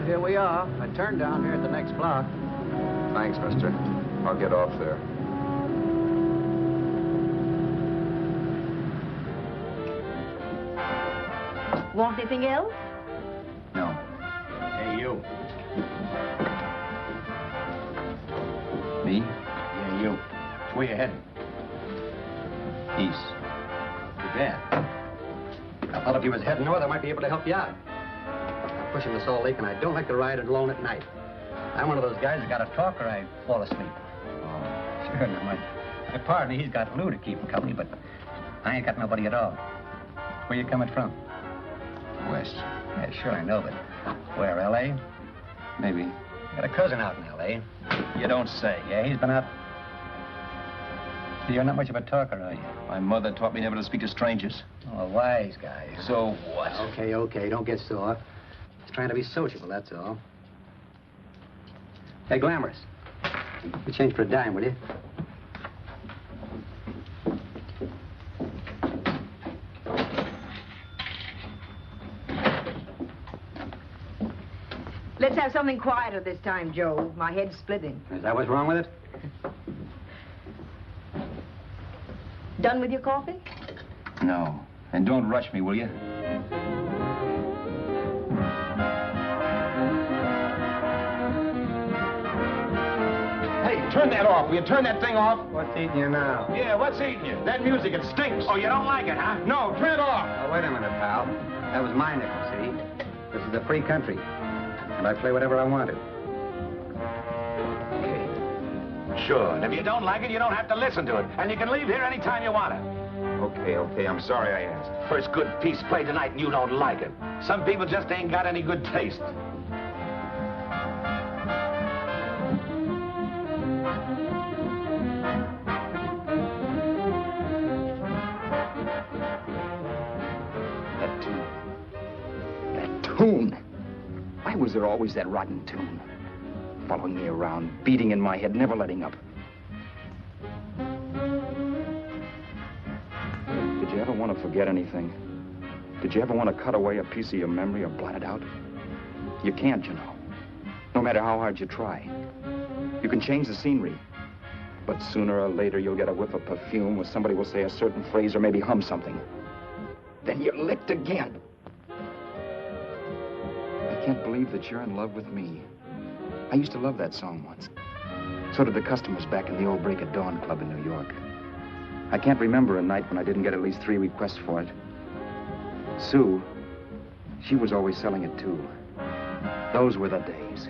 Here we are. I turned down here at the next block. Thanks, mister. I'll get off there. Want anything else? No. Hey, you. Me? Yeah, you. So where you heading? East. Too bad. I thought if you was heading north, I might be able to help you out. Pushing the Salt Lake, and I don't like to ride alone at night. I'm one of those guys that got to talk or I fall asleep. Oh. Sure, now my partner, he's got Lou to keep him company, but I ain't got nobody at all. Where you coming from? West. Yeah, sure, I know, but where, L.A.? Maybe. Got a cousin out in L.A. You don't say. Yeah, he's been out. You're not much of a talker, are you? My mother taught me never to speak to strangers. Oh, a wise guy. So what? Okay, don't get sore. Trying to be sociable, that's all. Hey, Glamorous. You change for a dime, will you? Let's have something quieter this time, Joe. My head's splitting. Is that what's wrong with it? Done with your coffee? No. And don't rush me, will you? Turn that off. Will you turn that thing off? What's eating you now? Yeah, what's eating you? That music, it stinks. Oh, you don't like it, huh? No, turn it off. Oh, wait a minute, pal. That was my nickel, see? This is a free country. And I play whatever I want to. Okay. Sure. And if you don't like it, you don't have to listen to it. And you can leave here anytime you want to. Okay. I'm sorry I asked. First good piece played tonight and you don't like it. Some people just ain't got any good taste. Tune. Why was there always that rotten tune? Following me around, beating in my head, never letting up. Did you ever want to forget anything? Did you ever want to cut away a piece of your memory or blot it out? You can't, you know. No matter how hard you try. You can change the scenery. But sooner or later, you'll get a whiff of perfume or somebody will say a certain phrase or maybe hum something. Then you're licked again. I can't believe that you're in love with me. I used to love that song once. So did the customers back in the old Break at Dawn club in New York. I can't remember a night when I didn't get at least 3 requests for it. Sue, she was always selling it too. Those were the days.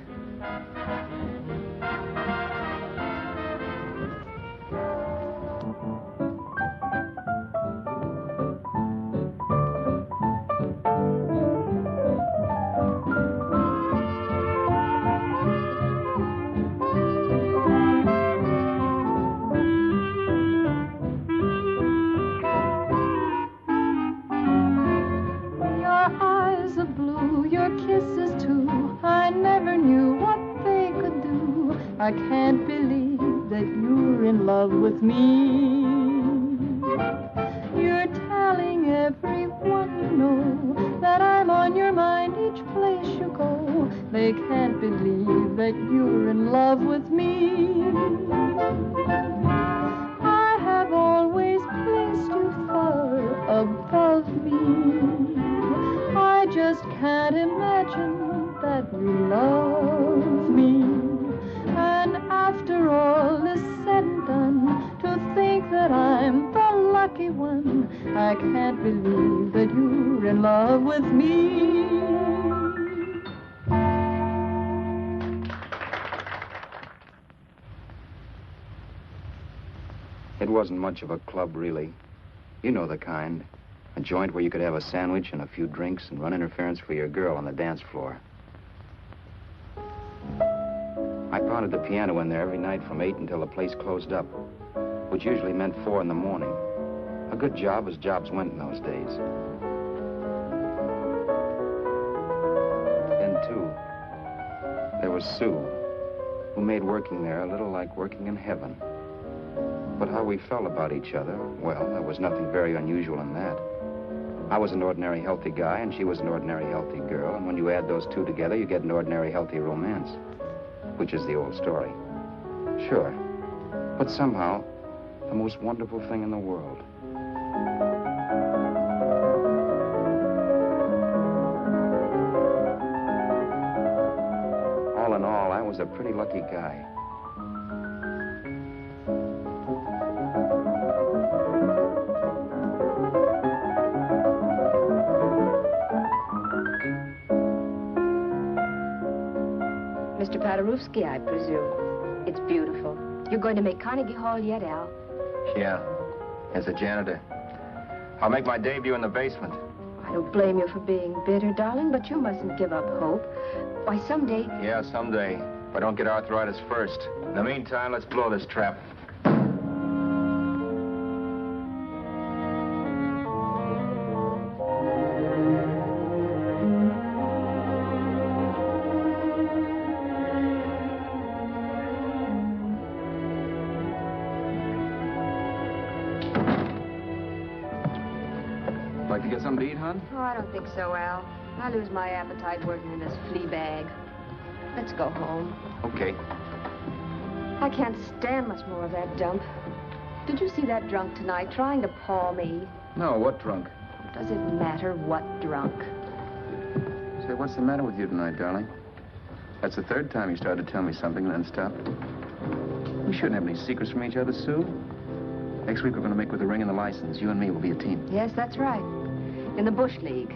I can't believe that you're in love with me. You're telling everyone know that I'm on your mind each place you go. They can't believe that you're in love with me. I have always placed you far above me. I just can't imagine that you love me. And after all is said and done, to think that I'm the lucky one, I can't believe that you're in love with me. It wasn't much of a club, really. You know the kind. A joint where you could have a sandwich and a few drinks and run interference for your girl on the dance floor. I pounded the piano in there every night from 8 until the place closed up, which usually meant 4 in the morning. A good job as jobs went in those days. Then, too, there was Sue, who made working there a little like working in heaven. But how we felt about each other, well, there was nothing very unusual in that. I was an ordinary healthy guy, and she was an ordinary healthy girl, and when you add those two together, you get an ordinary healthy romance, which is the old story. Sure, but somehow, the most wonderful thing in the world. All in all, I was a pretty lucky guy. Mr. Paderewski, I presume. It's beautiful. You're going to make Carnegie Hall yet, Al? Yeah, as a janitor. I'll make my debut in the basement. I don't blame you for being bitter, darling, but you mustn't give up hope. Why, someday... Yeah, someday. If I don't get arthritis first. In the meantime, let's blow this trap. Like to get something to eat, hon? Oh, I don't think so, Al. I lose my appetite working in this flea bag. Let's go home. Okay. I can't stand much more of that dump. Did you see that drunk tonight trying to paw me? No, what drunk? Does it matter what drunk? Say, what's the matter with you tonight, darling? That's the third time you started to tell me something and then stopped. We shouldn't have any secrets from each other, Sue. Next week, we're going to make with the ring and the license. You and me will be a team. Yes, that's right. In the Bush League.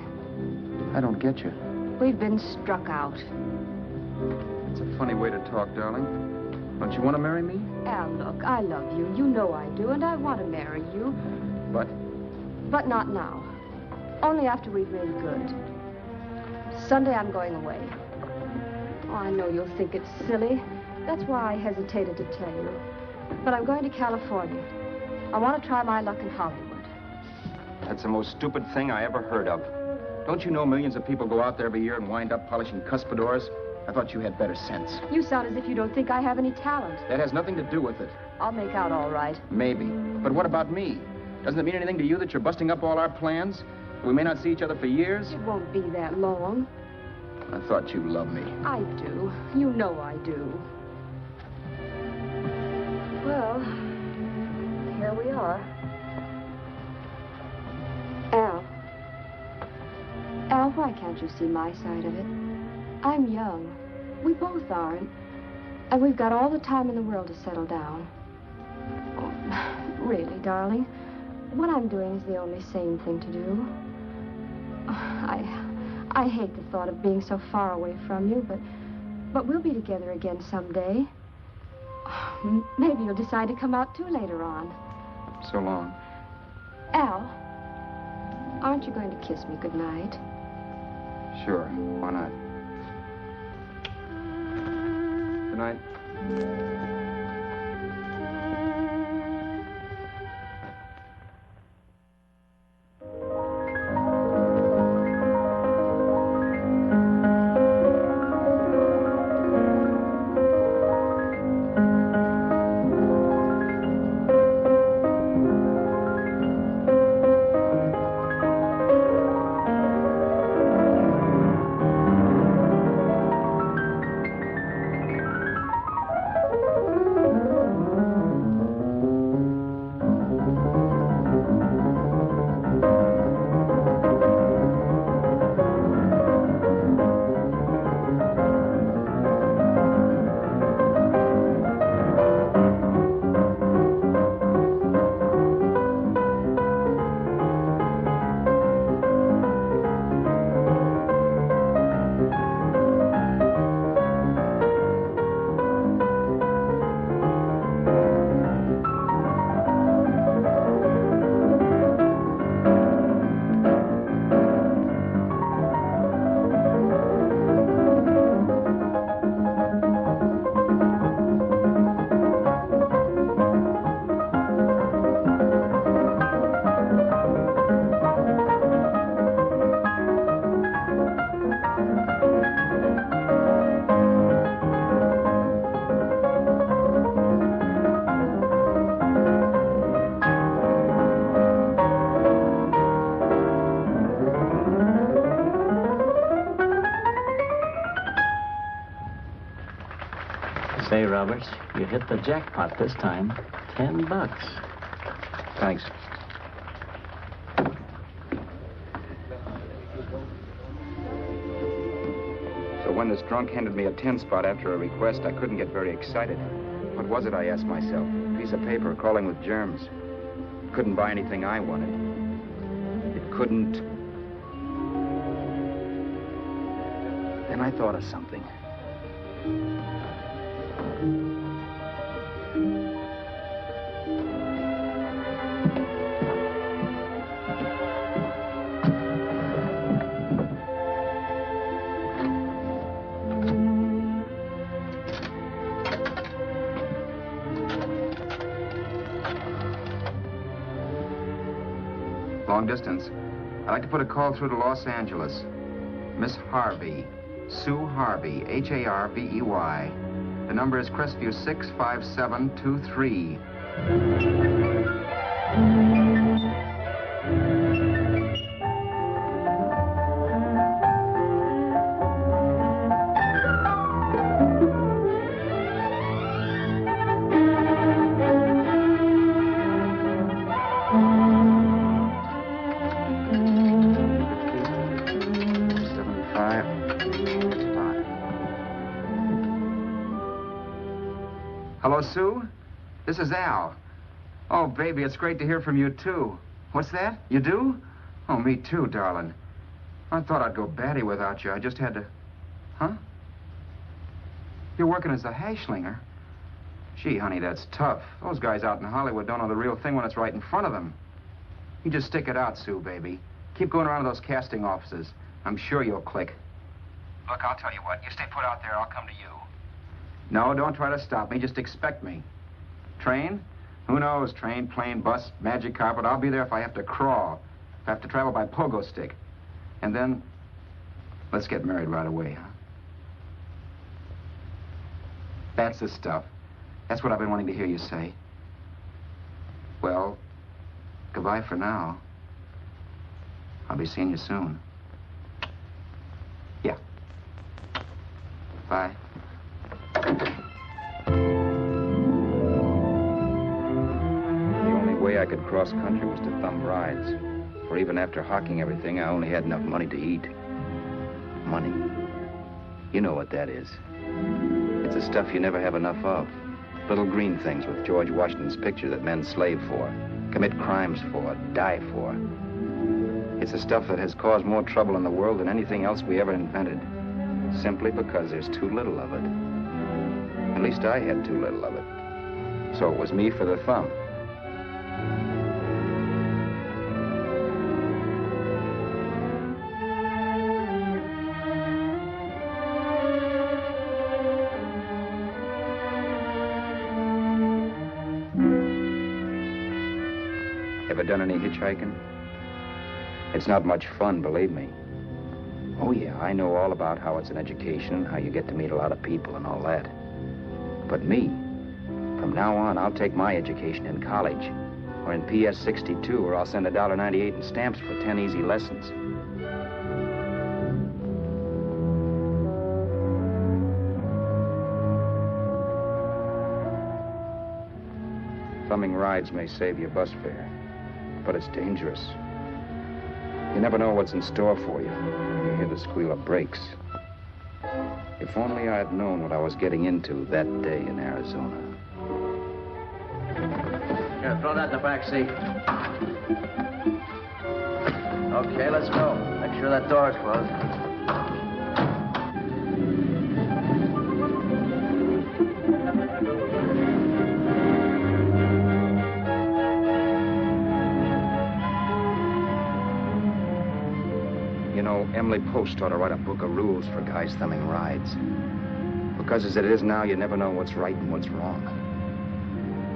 I don't get you. We've been struck out. It's a funny way to talk, darling. Don't you want to marry me? Al, look, I love you. You know I do, and I want to marry you. But? But not now. Only after we've made good. Sunday, I'm going away. Oh, I know you'll think it's silly. That's why I hesitated to tell you. But I'm going to California. I want to try my luck in Hollywood. That's the most stupid thing I ever heard of. Don't you know millions of people go out there every year and wind up polishing cuspidors? I thought you had better sense. You sound as if you don't think I have any talent. That has nothing to do with it. I'll make out all right. Maybe. But what about me? Doesn't it mean anything to you that you're busting up all our plans? We may not see each other for years? It won't be that long. I thought you loved me. I do. You know I do. Well, here we are. Al, why can't you see my side of it? I'm young. We both are, and we've got all the time in the world to settle down. Oh, really, darling, what I'm doing is the only sane thing to do. I hate the thought of being so far away from you, but we'll be together again someday. Maybe you'll decide to come out too later on. So long. Al, aren't you going to kiss me goodnight? Sure, why not? Good night. Roberts. You hit the jackpot this time. $10. Thanks. So when this drunk handed me a 10 spot after a request, I couldn't get very excited. What was it, I asked myself? A piece of paper crawling with germs. Couldn't buy anything I wanted. It couldn't... Then I thought of something. Long distance. I'd like to put a call through to Los Angeles. Miss Harvey. Sue Harvey, Harvey. The number is Crestview 65723. Hello, Sue? This is Al. Oh, baby, it's great to hear from you, too. What's that? You do? Oh, me too, darling. I thought I'd go batty without you. I just had to... Huh? You're working as a hashlinger? Gee, honey, that's tough. Those guys out in Hollywood don't know the real thing when it's right in front of them. You just stick it out, Sue, baby. Keep going around to those casting offices. I'm sure you'll click. Look, I'll tell you what. You stay put out there, I'll come to you. No, don't try to stop me. Just expect me. Train? Who knows? Train, plane, bus, magic carpet. I'll be there if I have to crawl. If I have to travel by pogo stick. And then, let's get married right away, huh? That's the stuff. That's what I've been wanting to hear you say. Well, goodbye for now. I'll be seeing you soon. Yeah. Bye. The only way I could cross country was to thumb rides. For even after hawking everything, I only had enough money to eat. Money. You know what that is. It's the stuff you never have enough of. Little green things with George Washington's picture that men slave for, commit crimes for, die for. It's the stuff that has caused more trouble in the world than anything else we ever invented. Simply because there's too little of it. At least I had too little of it. So it was me for the thumb. Ever done any hitchhiking? It's not much fun, believe me. Oh, yeah, I know all about how it's an education, how you get to meet a lot of people and all that. But me, from now on, I'll take my education in college, or in PS 62, or I'll send $1.98 in stamps for 10 easy lessons. Thumbing rides may save you bus fare, but it's dangerous. You never know what's in store for you. You hear the squeal of brakes. If only I had known what I was getting into that day in Arizona. Here, throw that in the back seat. Okay, let's go. Make sure that door's closed. You know, Emily Post ought to write a book of rules for guys thumbing rides. Because as it is now, you never know what's right and what's wrong.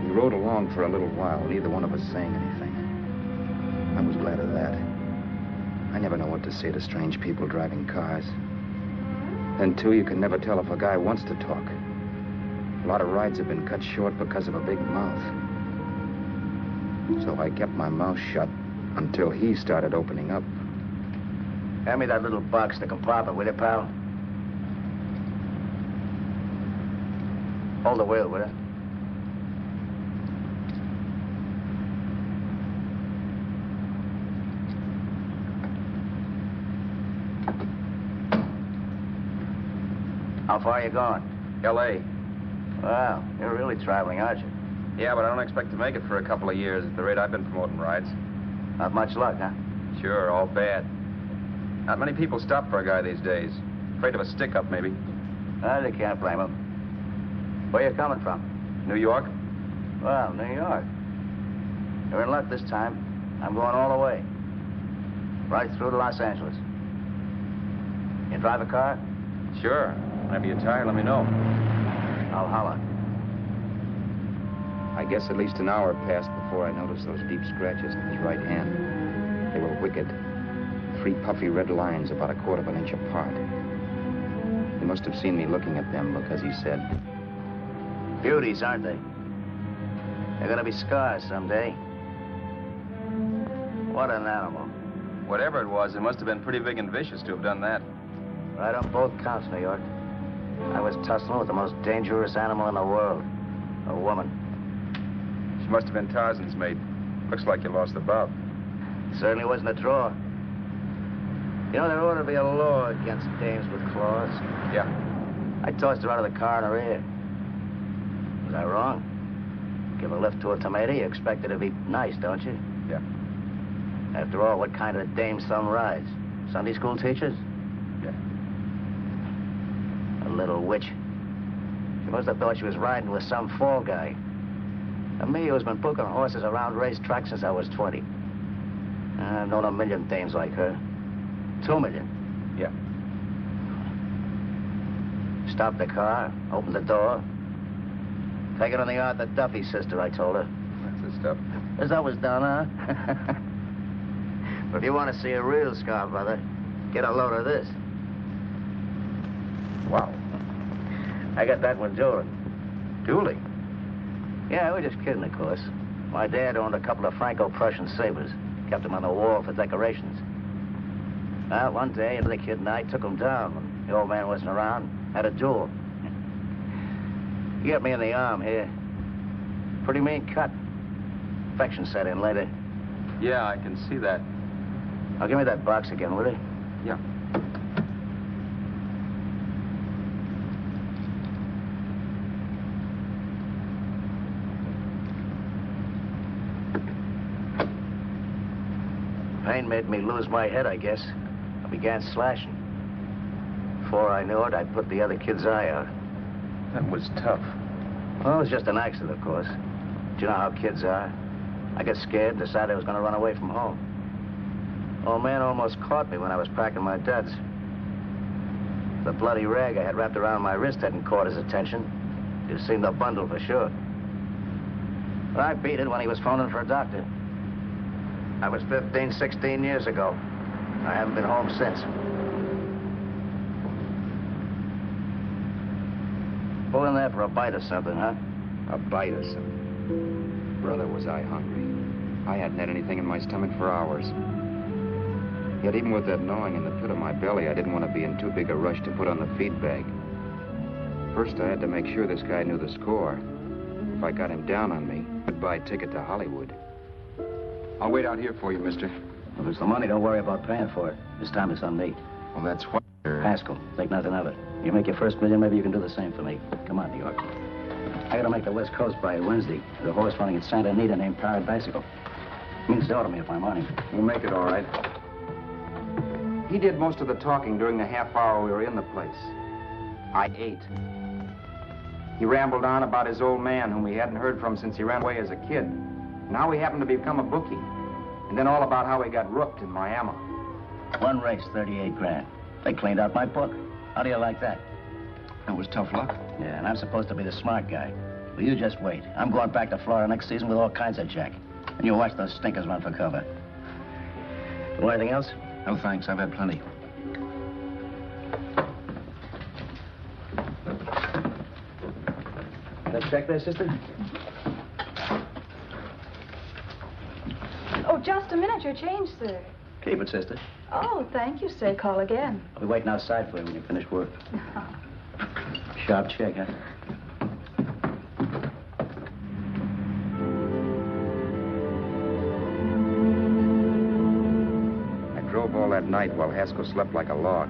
We rode along for a little while, neither one of us saying anything. I was glad of that. I never know what to say to strange people driving cars. Then, too, you can never tell if a guy wants to talk. A lot of rides have been cut short because of a big mouth. So I kept my mouth shut until he started opening up. Hand me that little box in the compartment, will you, pal? Hold the wheel, will you? How far are you going? L.A. Wow, you're really traveling, aren't you? Yeah, but I don't expect to make it for a couple of years at the rate I've been promoting rides. Not much luck, huh? Sure, all bad. Not many people stop for a guy these days. Afraid of a stick-up, maybe. Well, they can't blame them. Where you coming from? New York? Well, New York. You're in luck this time. I'm going all the way. Right through to Los Angeles. You drive a car? Sure. Whenever you're tired, let me know. I'll holler. I guess at least an hour passed before I noticed those deep scratches in his right hand. They were wicked. 3 puffy red lines about 1/4 of an inch apart. He must have seen me looking at them because he said, Beauties, aren't they? They're gonna be scars someday. What an animal. Whatever it was, it must have been pretty big and vicious to have done that. Right on both counts, New York. I was tussling with the most dangerous animal in the world. A woman. She must have been Tarzan's mate. Looks like you lost the bout. Certainly wasn't a draw. You know, there ought to be a law against dames with claws. Yeah. I tossed her out of the car in her ear. Was I wrong? Give a lift to a tomato, you expect her to be nice, don't you? Yeah. After all, what kind of dame's son rides? Sunday school teachers? Yeah. A little witch. She must have thought she was riding with some fall guy. And me, who's been booking horses around racetracks since I was 20. I've known a million dames like her. 2 million. Yeah. Stopped the car, opened the door. Take it on the yard, the Duffy sister, I told her. That's the stuff. As that was done, huh? But if you want to see a real scar, brother, get a load of this. Wow. I got that one dueling. Dueling? Yeah, we're just kidding, of course. My dad owned a couple of Franco-Prussian sabers. Kept them on the wall for decorations. Well, one day, the kid and I took them down when the old man wasn't around. Had a duel. He got me in the arm here. Pretty mean cut. Infection set in later. Yeah, I can see that. Now, give me that box again, will you? Yeah. Pain made me lose my head, I guess. I began slashing. Before I knew it, I put the other kid's eye out. That was tough. Well, it was just an accident, of course. Do you know how kids are? I got scared and decided I was going to run away from home. Old man almost caught me when I was packing my duds. The bloody rag I had wrapped around my wrist hadn't caught his attention. It seemed a bundle for sure. But I beat it when he was phoning for a doctor. That was 15, 16 years ago. I haven't been home since. Pull in there for a bite or something, huh? a bite or something. Brother, was I hungry. I hadn't had anything in my stomach for hours. Yet even with that gnawing in the pit of my belly, I didn't want to be in too big a rush to put on the feed bag. First, I had to make sure this guy knew the score. If I got him down on me, goodbye ticket to Hollywood. I'll wait out here for you, mister. If it's the money, don't worry about paying for it. This time it's on me. Well, that's what... Haskell, think nothing of it. You make your first million, maybe you can do the same for me. Come on, New York. I gotta make the West Coast by Wednesday. There's a horse running at Santa Anita named Pirate Bicycle. Means to me if I'm on him. We'll make it all right. He did most of the talking during the half hour we were in the place. I ate. He rambled on about his old man, whom we hadn't heard from since he ran away as a kid. Now he happened to become a bookie. And then all about how he got rooked in Miami. One race, 38 grand. They cleaned out my book. How do you like that? That was tough luck. Yeah, and I'm supposed to be the smart guy. Well, you just wait. I'm going back to Florida next season with all kinds of jack. And you watch those stinkers run for cover. Want anything else? No, thanks. I've had plenty. That check there, sister? Oh, just a minute. Your change, sir. Keep it, sister. Oh, thank you, sir. Call again. I'll be waiting outside for you when you finish work. Sharp check, huh? that night while Haskell slept like a log.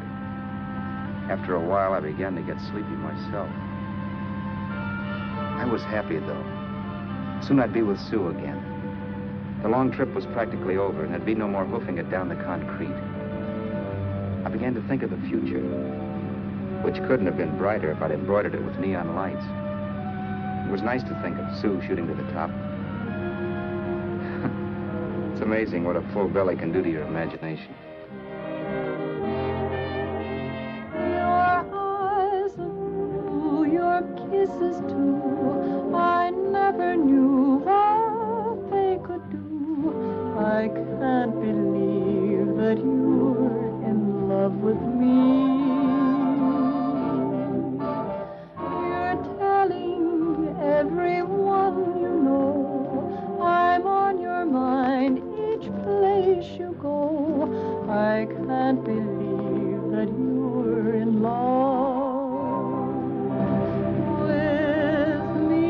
After a while, I began to get sleepy myself. I was happy, though. Soon I'd be with Sue again. The long trip was practically over, and there'd be no more hoofing it down the concrete. I began to think of the future, which couldn't have been brighter if I'd embroidered it with neon lights. It was nice to think of Sue shooting to the top. It's amazing what a full belly can do to your imagination. Your eyes are blue, your kisses too. I never knew what they could do. I can't believe that you're in love with me. You're telling everyone you know I'm on your mind each place you go. I can't believe that you're in love with me.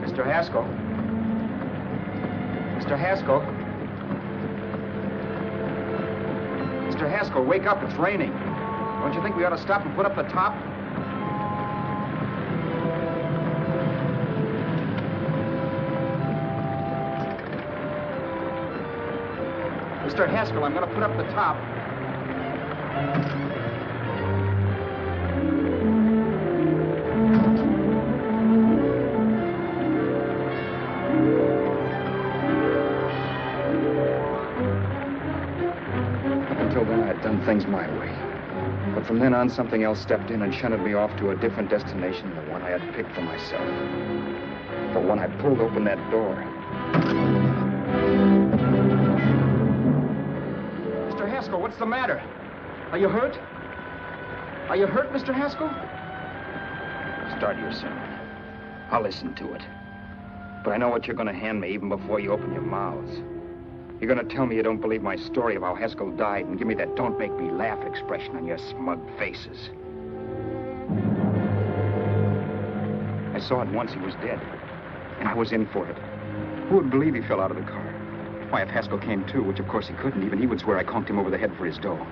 Mr. Haskell? Mr. Haskell? Mr. Haskell, wake up. It's raining. Don't you think we ought to stop and put up the top? Mr. Haskell, I'm going to put up the top. Until then, I'd done things my way. But from then on, something else stepped in and shunted me off to a different destination than the one I had picked for myself. But when I pulled open that door... Mr. Haskell, what's the matter? Are you hurt? Are you hurt, Mr. Haskell? Start your sermon. I'll listen to it. But I know what you're going to hand me even before you open your mouths. You're going to tell me you don't believe my story of how Haskell died and give me that don't make me laugh expression on your smug faces. I saw at once he was dead, and I was in for it. Who would believe he fell out of the car? Why, if Haskell came too, which of course he couldn't, even he would swear I conked him over the head for his dough.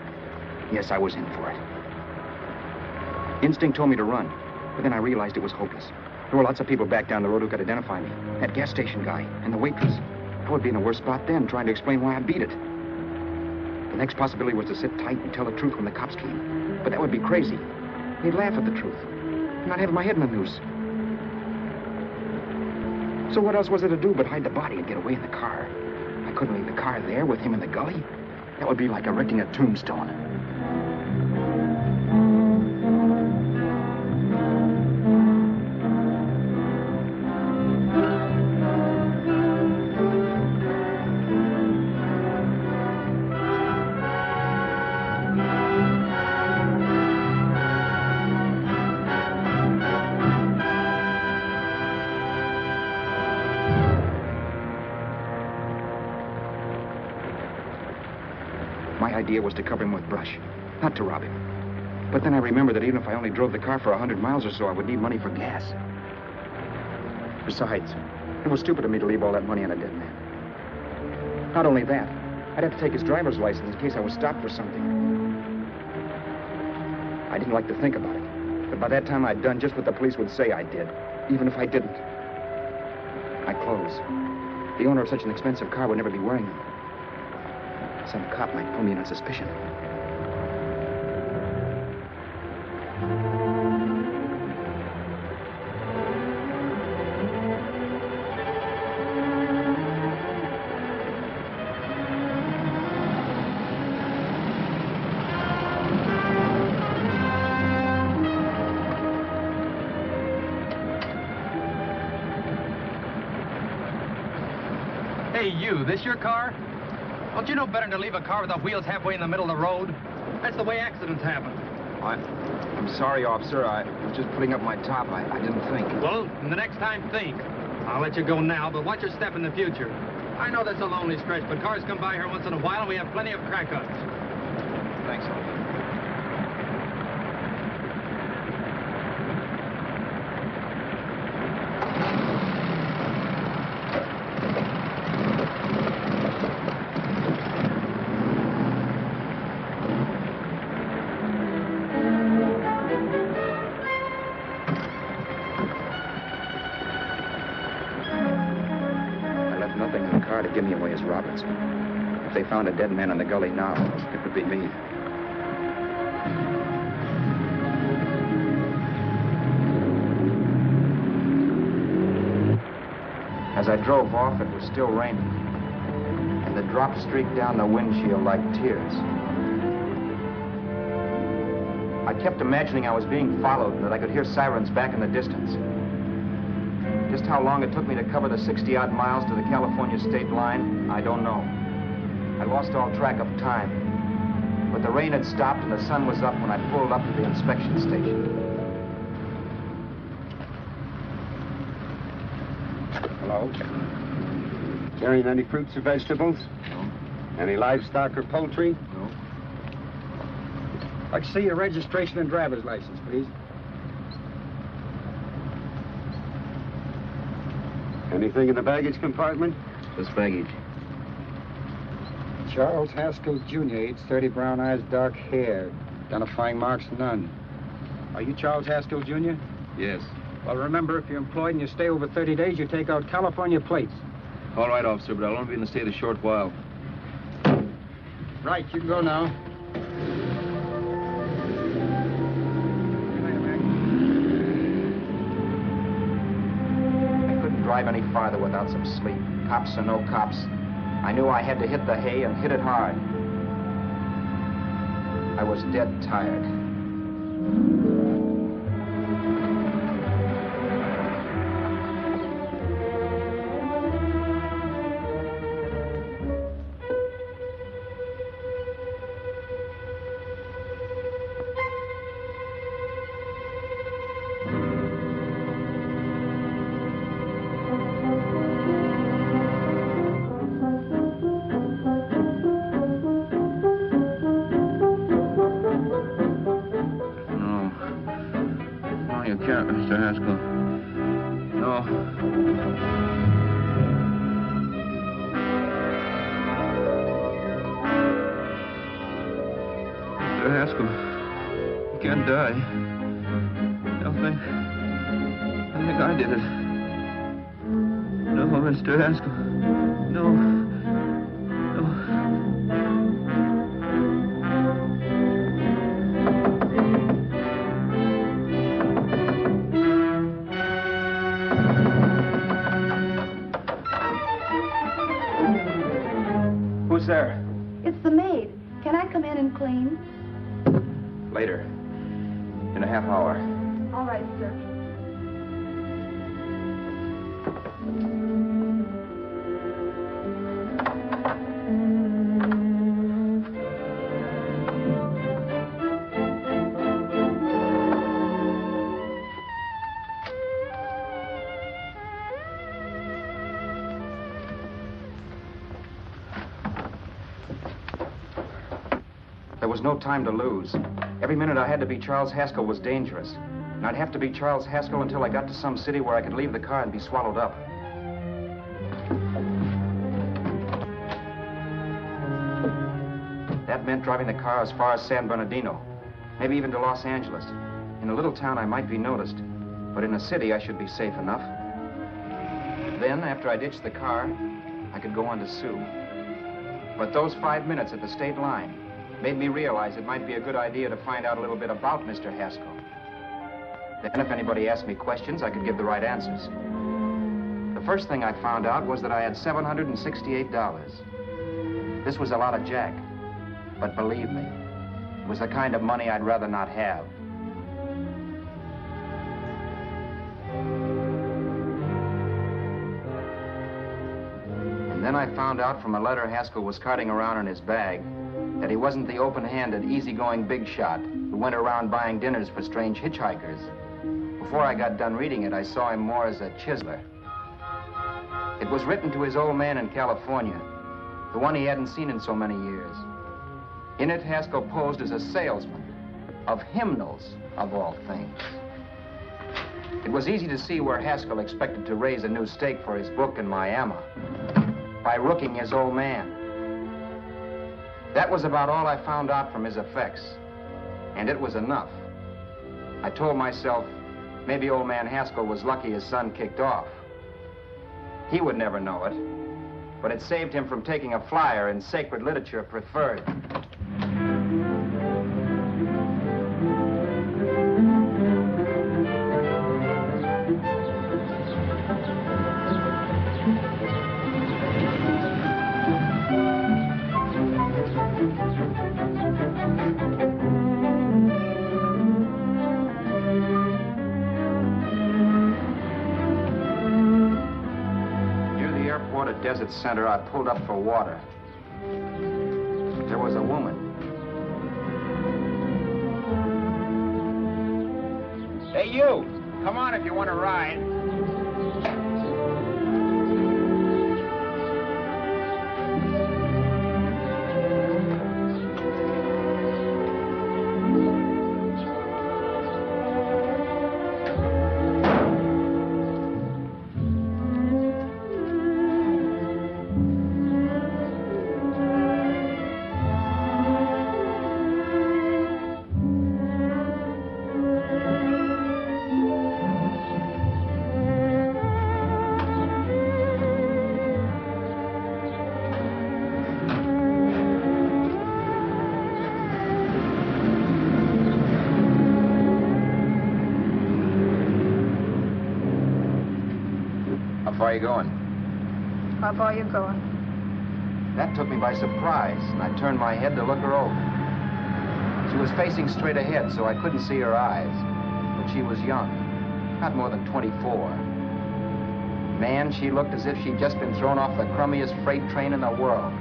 Yes, I was in for it. Instinct told me to run, but then I realized it was hopeless. There were lots of people back down the road who could identify me. That gas station guy and the waitress. I would be in a worse spot then, trying to explain why I beat it. The next possibility was to sit tight and tell the truth when the cops came. But that would be crazy. They'd laugh at the truth. And I'd have my head in the noose. So what else was there to do but hide the body and get away in the car? I couldn't leave the car there with him in the gully. That would be like erecting a tombstone. My idea was to cover him with brush, not to rob him. But then I remembered that even if I only drove the car for 100 miles or so, I would need money for gas. Besides, it was stupid of me to leave all that money on a dead man. Not only that, I'd have to take his driver's license in case I was stopped for something. I didn't like to think about it, but by that time I'd done just what the police would say I did, even if I didn't. My clothes. The owner of such an expensive car would never be wearing them. Some cop might pull me in on suspicion. Hey, you, this your car? Don't you know better than to leave a car with the wheels halfway in the middle of the road? That's the way accidents happen. I'm sorry, officer. I was just putting up my top. I didn't think. Well, the next time, think. I'll let you go now, but watch your step in the future. I know that's a lonely stretch, but cars come by here once in a while, and we have plenty of crack-ups. Thanks, officer. give me away as Roberts. If they found a dead man in the gully now, it would be me. As I drove off, it was still raining, and the drops streaked down the windshield like tears. I kept imagining I was being followed and that I could hear sirens back in the distance. Just how long it took me to cover the 60-odd miles to the California state line, I don't know. I lost all track of time. But the rain had stopped and the sun was up when I pulled up to the inspection station. Hello? Carrying any fruits or vegetables? No. Any livestock or poultry? No. I'd like to see your registration and driver's license, please. Anything in the baggage compartment? Just baggage. Charles Haskell, Jr., age 30, brown eyes, dark hair. Identifying marks, none. Are you Charles Haskell, Jr.? Yes. Well, remember, if you're employed and you stay over 30 days, you take out California plates. All right, officer, but I'll only be in the state a short while. Right, you can go now. I couldn't drive any farther without some sleep. Cops or no cops, I knew I had to hit the hay and hit it hard. I was dead tired. Mr. Haskell. No. Mr. Haskell, you can't die. I think I did it. No, Mr. Haskell. No. There? It's the maid. Can I come in and clean? Later. In a half hour. All right, sir. There was no time to lose. Every minute I had to be Charles Haskell was dangerous. And I'd have to be Charles Haskell until I got to some city where I could leave the car and be swallowed up. That meant driving the car as far as San Bernardino, maybe even to Los Angeles. In a little town, I might be noticed, but in a city, I should be safe enough. Then, after I ditched the car, I could go on to Sue. But those 5 minutes at the state line made me realize it might be a good idea to find out a little bit about Mr. Haskell. Then if anybody asked me questions, I could give the right answers. The first thing I found out was that I had $768. This was a lot of jack, but believe me, it was the kind of money I'd rather not have. And then I found out from a letter Haskell was carting around in his bag that he wasn't the open-handed, easygoing big shot who went around buying dinners for strange hitchhikers. Before I got done reading it, I saw him more as a chiseler. It was written to his old man in California, the one he hadn't seen in so many years. In it, Haskell posed as a salesman of hymnals, of all things. It was easy to see where Haskell expected to raise a new stake for his book in Miami by rooking his old man. That was about all I found out from his effects, and it was enough. I told myself, maybe old man Haskell was lucky his son kicked off. He would never know it, but it saved him from taking a flyer in Sacred Literature Preferred. Desert Center, I pulled up for water. There was a woman. Hey, you! Come on if you want to ride. How far are you going? How far are you going? That took me by surprise, and I turned my head to look her over. She was facing straight ahead, so I couldn't see her eyes. But she was young, not more than 24. Man, she looked as if she'd just been thrown off the crummiest freight train in the world.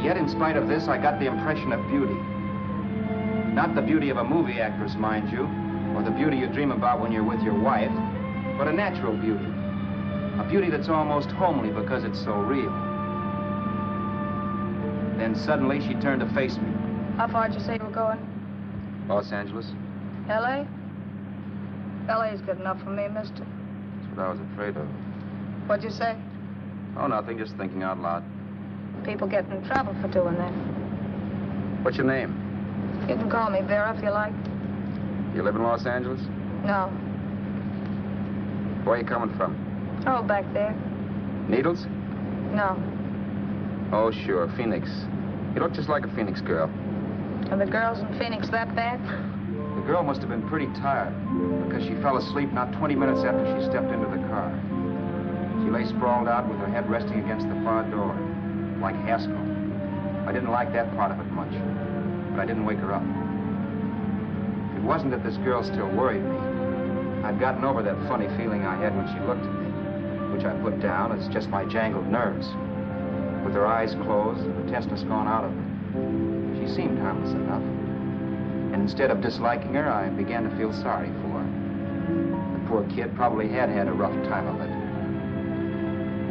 Yet, in spite of this, I got the impression of beauty. Not the beauty of a movie actress, mind you, or the beauty you dream about when you're with your wife, but a natural beauty. A beauty that's almost homely because it's so real. Then suddenly she turned to face me. How far did you say you were going? Los Angeles? L.A.? L.A.'s good enough for me, mister. That's what I was afraid of. What'd you say? Oh, nothing, just thinking out loud. People get in trouble for doing that. What's your name? You can call me Vera if you like. You live in Los Angeles? No. Where are you coming from? Oh, back there. Needles? No. Oh, sure, Phoenix. You look just like a Phoenix girl. Are the girls in Phoenix that bad? The girl must have been pretty tired, because she fell asleep not 20 minutes after she stepped into the car. She lay sprawled out with her head resting against the far door, like Haskell. I didn't like that part of it much, but I didn't wake her up. It wasn't that this girl still worried me. I'd gotten over that funny feeling I had when she looked at me, which I put down as just my jangled nerves. With her eyes closed and the tenseness gone out of her, she seemed harmless enough. And instead of disliking her, I began to feel sorry for her. The poor kid probably had had a rough time of it.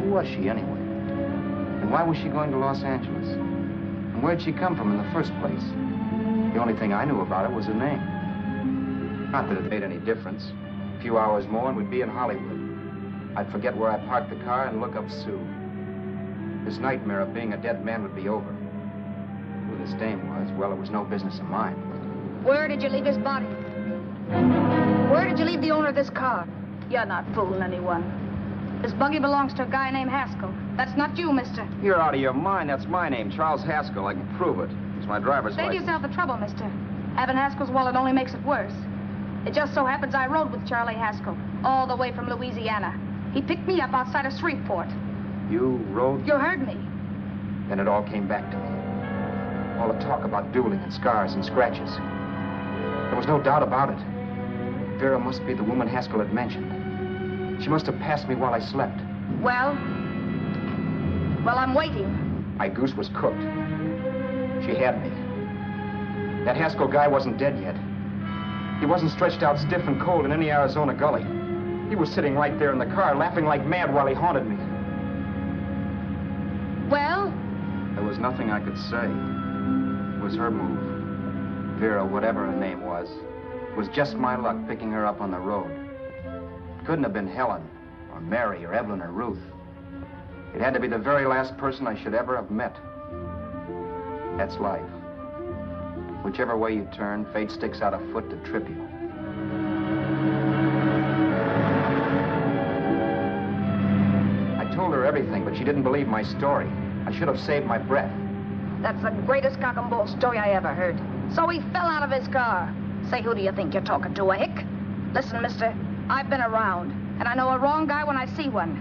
Who was she anyway? And why was she going to Los Angeles? And where'd she come from in the first place? The only thing I knew about her was her name. Not that it made any difference. A few hours more and we'd be in Hollywood. I'd forget where I parked the car and look up Sue. This nightmare of being a dead man would be over. Who this dame was, well, it was no business of mine. Where did you leave his body? Where did you leave the owner of this car? You're not fooling anyone. This buggy belongs to a guy named Haskell. That's not you, mister. You're out of your mind. That's my name, Charles Haskell. I can prove it. It's my driver's Save license. yourself the trouble, mister. Having Haskell's wallet only makes it worse. It just so happens I rode with Charlie Haskell all the way from Louisiana. He picked me up outside of Shreveport. You rode? You heard me. Then it all came back to me. All the talk about dueling and scars and scratches. There was no doubt about it. Vera must be the woman Haskell had mentioned. She must have passed me while I slept. Well, I'm waiting. My goose was cooked. She had me. That Haskell guy wasn't dead yet. He wasn't stretched out stiff and cold in any Arizona gully. He was sitting right there in the car, laughing like mad while he haunted me. Well? There was nothing I could say. It was her move. Vera, whatever her name was just my luck picking her up on the road. It couldn't have been Helen, or Mary, or Evelyn, or Ruth. It had to be the very last person I should ever have met. That's life. Whichever way you turn, fate sticks out a foot to trip you. I told her everything everything, but she didn't believe my story. I should have saved my breath. That's the greatest cock and bull story I ever heard. So he fell out of his car. Say, who do you think you're talking to, a hick? Listen, mister, I've been around, and I know a wrong guy when I see one.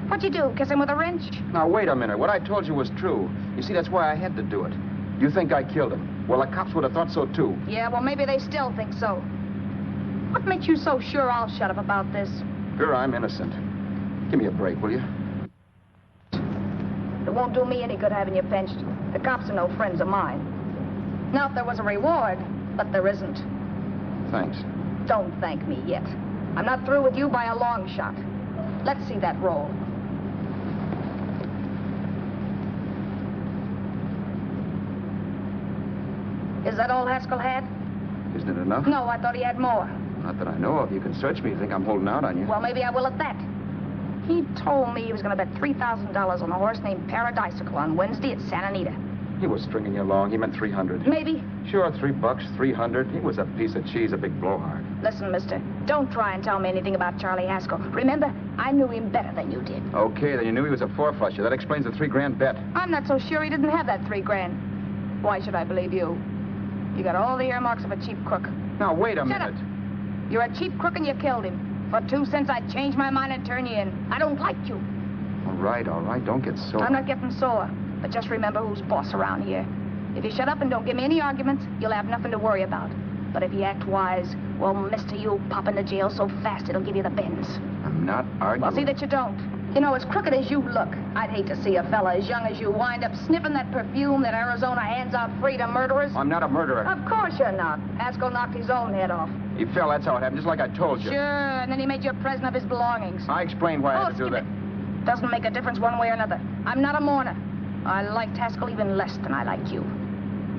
What'd you do, kiss him with a wrench? Now, wait a minute. What I told you was true. You see, that's why I had to do it. You think I killed him. Well, the cops would have thought so, too. Yeah, well, maybe they still think so. What makes you so sure I'll shut up about this? Girl, I'm innocent. Give me a break, will you? It won't do me any good having you pinched. The cops are no friends of mine. Now, if there was a reward, but there isn't. Thanks. Don't thank me yet. I'm not through with you by a long shot. Let's see that roll. Is that all Haskell had? Isn't it enough? No, I thought he had more. Not that I know of. You can search me if you think I'm holding out on you. Well, maybe I will at that. He told me he was going to bet $3,000 on a horse named Paradisical on Wednesday at Santa Anita. He was stringing you along. He meant 300. Maybe. Sure, $3, 300. He was a piece of cheese, a big blowhard. Listen, mister, don't try and tell me anything about Charlie Haskell. Remember, I knew him better than you did. Okay, then you knew he was a four-flusher. That explains the $3,000 bet. I'm not so sure he didn't have that $3,000. Why should I believe you? You got all the earmarks of a cheap crook. Now, wait a minute. Shut up. You're a cheap crook and you killed him. For 2 cents, I'd change my mind and turn you in. I don't like you. All right. Don't get sore. I'm not getting sore. But just remember who's boss around here. If you shut up and don't give me any arguments, you'll have nothing to worry about. But if you act wise, well, mister, you'll pop into jail so fast it'll give you the bends. I'm not arguing. Well, see that you don't. You know, as crooked as you look, I'd hate to see a fella as young as you wind up sniffing that perfume that Arizona hands out free to murderers. I'm not a murderer. Of course you're not. Haskell knocked his own head off. He fell, that's how it happened, just like I told you. Sure, and then he made you a present of his belongings. I explained why I had to do that. Doesn't make a difference one way or another. I'm not a mourner. I liked Haskell even less than I like you.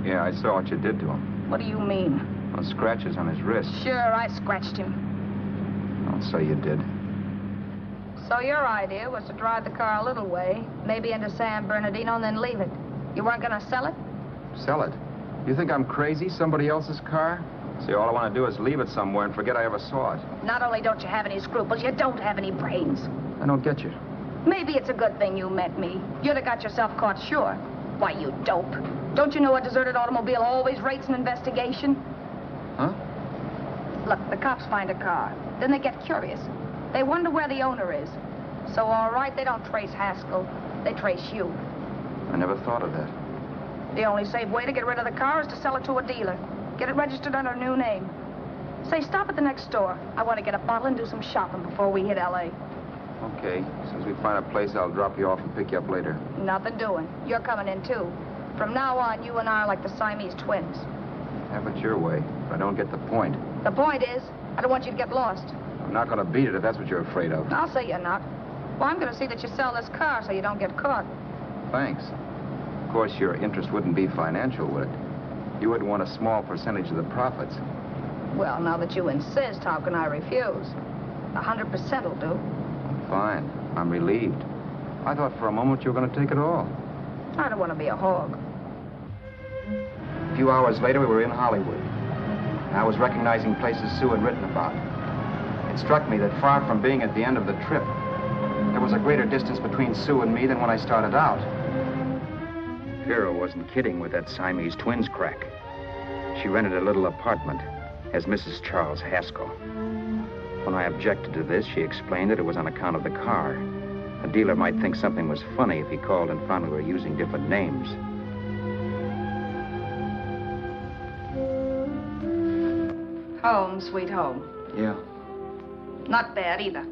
Yeah, I saw what you did to him. What do you mean? Those scratches on his wrist. Sure, I scratched him. I'll say you did. So your idea was to drive the car a little way, maybe into San Bernardino, and then leave it. You weren't going to sell it? Sell it? You think I'm crazy? Somebody else's car? See, all I want to do is leave it somewhere and forget I ever saw it. Not only don't you have any scruples, you don't have any brains. I don't get you. Maybe it's a good thing you met me. You'd have got yourself caught, sure. Why, you dope. Don't you know a deserted automobile always rates an investigation? Huh? Look, the cops find a car. Then they get curious. They wonder where the owner is. So, all right, they don't trace Haskell. They trace you. I never thought of that. The only safe way to get rid of the car is to sell it to a dealer. Get it registered under a new name. Say, stop at the next store. I want to get a bottle and do some shopping before we hit L.A. Okay. As soon as we find a place, I'll drop you off and pick you up later. Nothing doing. You're coming in, too. From now on, you and I are like the Siamese twins. Have it your way, but I don't get the point. The point is, I don't want you to get lost. I'm not going to beat it if that's what you're afraid of. I'll say you're not. Well, I'm going to see that you sell this car so you don't get caught. Thanks. Of course, your interest wouldn't be financial, would it? You would want a small percentage of the profits. Well, now that you insist, how can I refuse? 100% will do. Fine. I'm relieved. I thought for a moment you were going to take it all. I don't want to be a hog. A few hours later, we were in Hollywood. I was recognizing places Sue had written about. It struck me that far from being at the end of the trip, there was a greater distance between Sue and me than when I started out. Vera wasn't kidding with that Siamese twins crack. She rented a little apartment as Mrs. Charles Haskell. When I objected to this, she explained that it was on account of the car. A dealer might think something was funny if he called and found we were using different names. Home, sweet home. Yeah. Not bad either.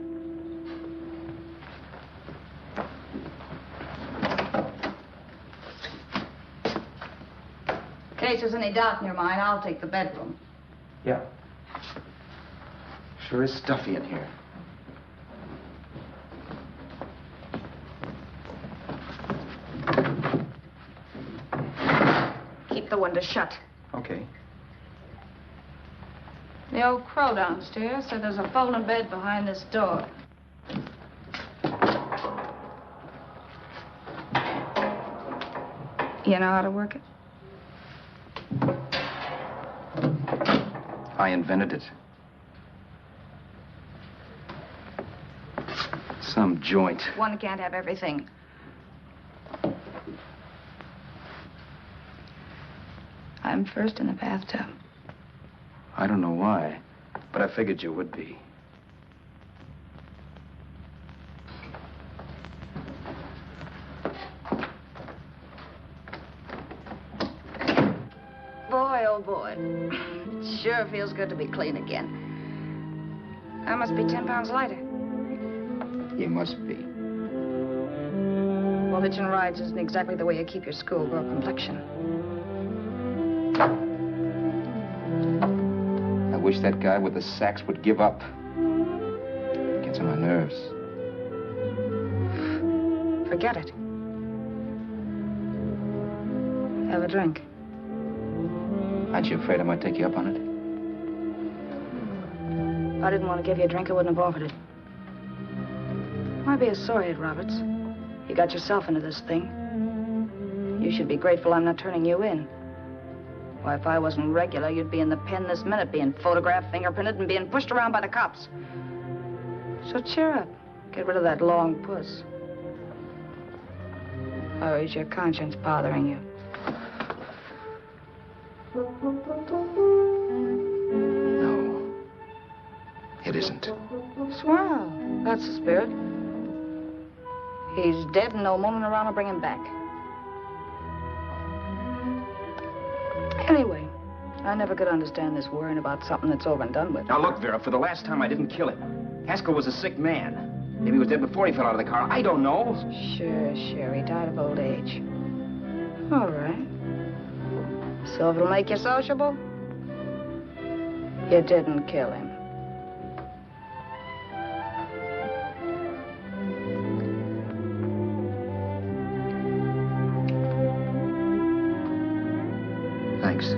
In case there's any doubt in your mind, I'll take the bedroom. Yeah. Sure is stuffy in here. Keep the window shut. Okay. The old crow downstairs said there's a folding bed behind this door. You know how to work it? I invented it. Some joint. One can't have everything. I'm first in the bathtub. I don't know why, but I figured you would be. Boy, oh boy. It sure feels good to be clean again. I must be 10 pounds lighter. You must be. Well, hitching rides isn't exactly the way you keep your schoolgirl complexion. I wish that guy with the sacks would give up. Gets on my nerves. Forget it. Have a drink. Aren't you afraid I might take you up on it? If I didn't want to give you a drink, I wouldn't have offered it. Why be a sorehead, Roberts? You got yourself into this thing. You should be grateful I'm not turning you in. Why, if I wasn't regular, you'd be in the pen this minute, being photographed, fingerprinted, and being pushed around by the cops. So cheer up. Get rid of that long puss. Or is your conscience bothering you? No. It isn't. Swell. That's the spirit. He's dead and no moaning around will bring him back. Anyway, I never could understand this worrying about something that's over and done with. Now look, Vera, for the last time I didn't kill him. Haskell was a sick man. Maybe he was dead before he fell out of the car. I don't know. Sure. He died of old age. All right. So if it'll make you sociable, you didn't kill him. Thanks.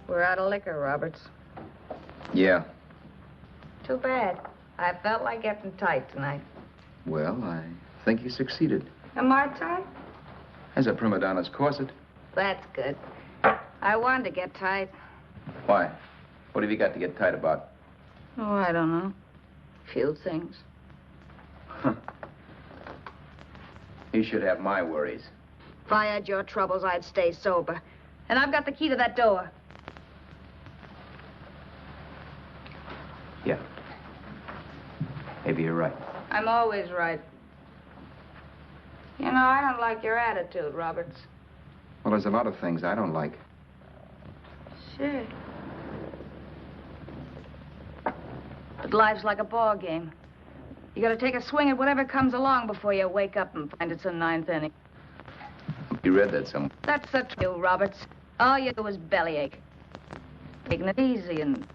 We're out of liquor, Roberts. Yeah. Too bad. I felt like getting tight tonight. Well, I think you succeeded. Am I tight? As a prima donna's corset. That's good. I wanted to get tight. Why? What have you got to get tight about? Oh, I don't know. Few things. You should have my worries. If I had your troubles, I'd stay sober. And I've got the key to that door. Yeah. Maybe you're right. I'm always right. You know, I don't like your attitude, Roberts. Well, there's a lot of things I don't like. Sure. But life's like a ball game. You gotta take a swing at whatever comes along before you wake up and find it's a ninth inning. You read that somewhere. That's the truth, Roberts. All you do is bellyache. Taking it easy and,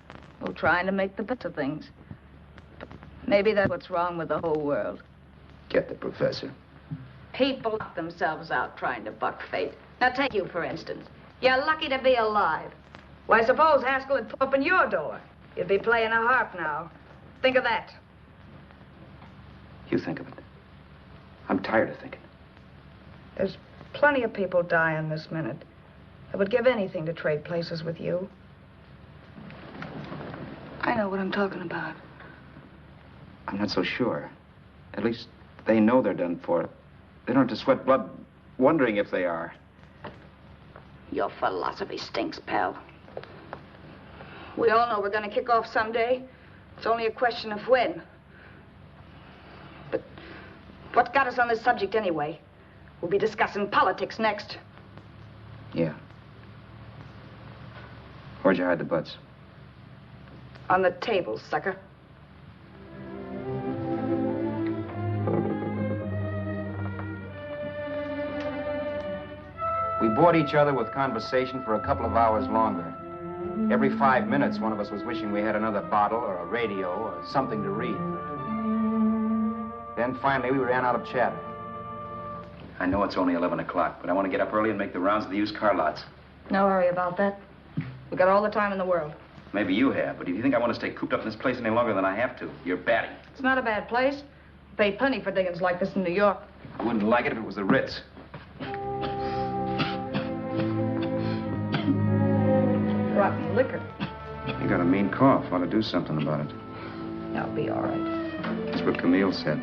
well, trying to make the best of things. But maybe that's what's wrong with the whole world. Get the professor. People knock themselves out trying to buck fate. Now, take you, for instance. You're lucky to be alive. Why, suppose Haskell had opened your door. You'd be playing a harp now. Think of that. You think of it. I'm tired of thinking. There's plenty of people dying this minute. I would give anything to trade places with you. I know what I'm talking about. I'm not so sure. At least they know they're done for. They don't have to sweat blood wondering if they are. Your philosophy stinks, pal. We all know we're going to kick off someday. It's only a question of when. But what got us on this subject anyway? We'll be discussing politics next. Yeah. Where'd you hide the butts? On the table, sucker. We bored each other with conversation for a couple of hours longer. Every 5 minutes, one of us was wishing we had another bottle or a radio or something to read. Then finally, we ran out of chatter. I know it's only 11 o'clock, but I want to get up early and make the rounds of the used car lots. No hurry about that. We got all the time in the world. Maybe you have, but if you think I want to stay cooped up in this place any longer than I have to, you're batty. It's not a bad place. Pay plenty for diggings like this in New York. I wouldn't like it if it was the Ritz. brought me liquor. You got a mean cough. Ought to do something about it. I'll be all right. That's what Camille said.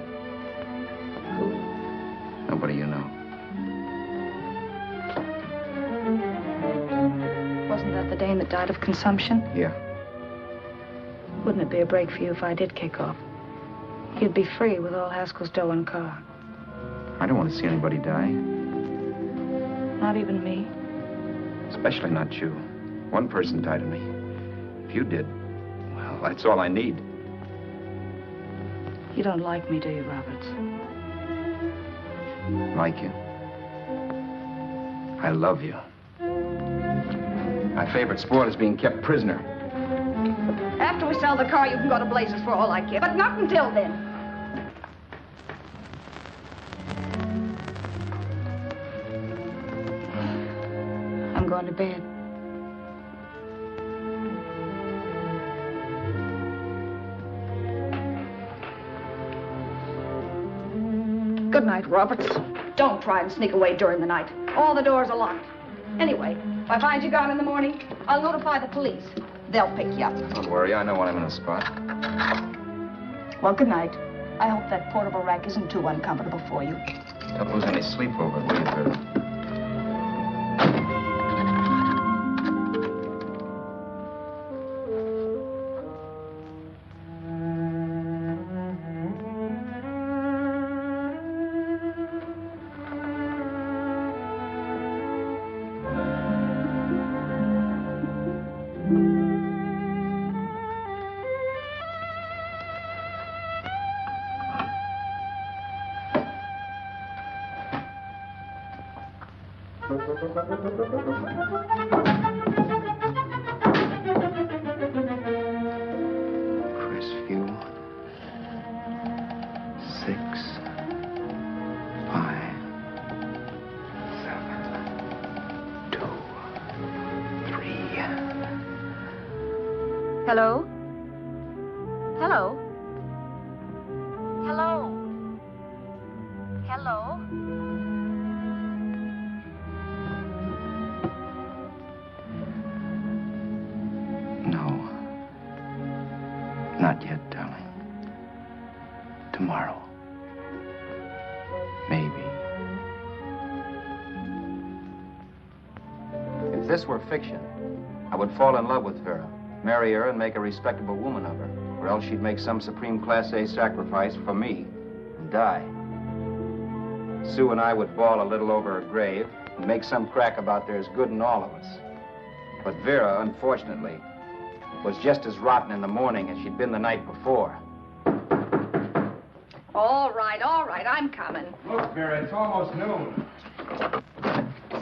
Who? Nobody you know. Wasn't that the dame that died of consumption? Yeah. Wouldn't it be a break for you if I did kick off? You'd be free with all Haskell's dough and car. I don't want to see anybody die. Not even me. Especially not you. One person died of me. If you did, well, that's all I need. You don't like me, do you, Roberts? Like you? I love you. My favorite sport is being kept prisoner. After we sell the car, you can go to blazes for all I care. But not until then. I'm going to bed. Good night, Roberts. Don't try and sneak away during the night. All the doors are locked. Anyway, if I find you gone in the morning, I'll notify the police. They'll pick you up. Don't worry, I know when I'm in a spot. Well, good night. I hope that portable rack isn't too uncomfortable for you. Don't lose any sleep over it, will you, Vera? Crestview. 6, 5, 7, 2, 3. Hello? Hello? Hello? Hello? No. Not yet, darling. Tomorrow. Maybe. If this were fiction, I would fall in love with Vera, marry her, and make a respectable woman of her. Or else she'd make some supreme Class A sacrifice for me and die. Sue and I would bawl a little over her grave and make some crack about there's good in all of us. But Vera, unfortunately, was just as rotten in the morning as she'd been the night before. All right, I'm coming. Look, Vera, it's almost noon.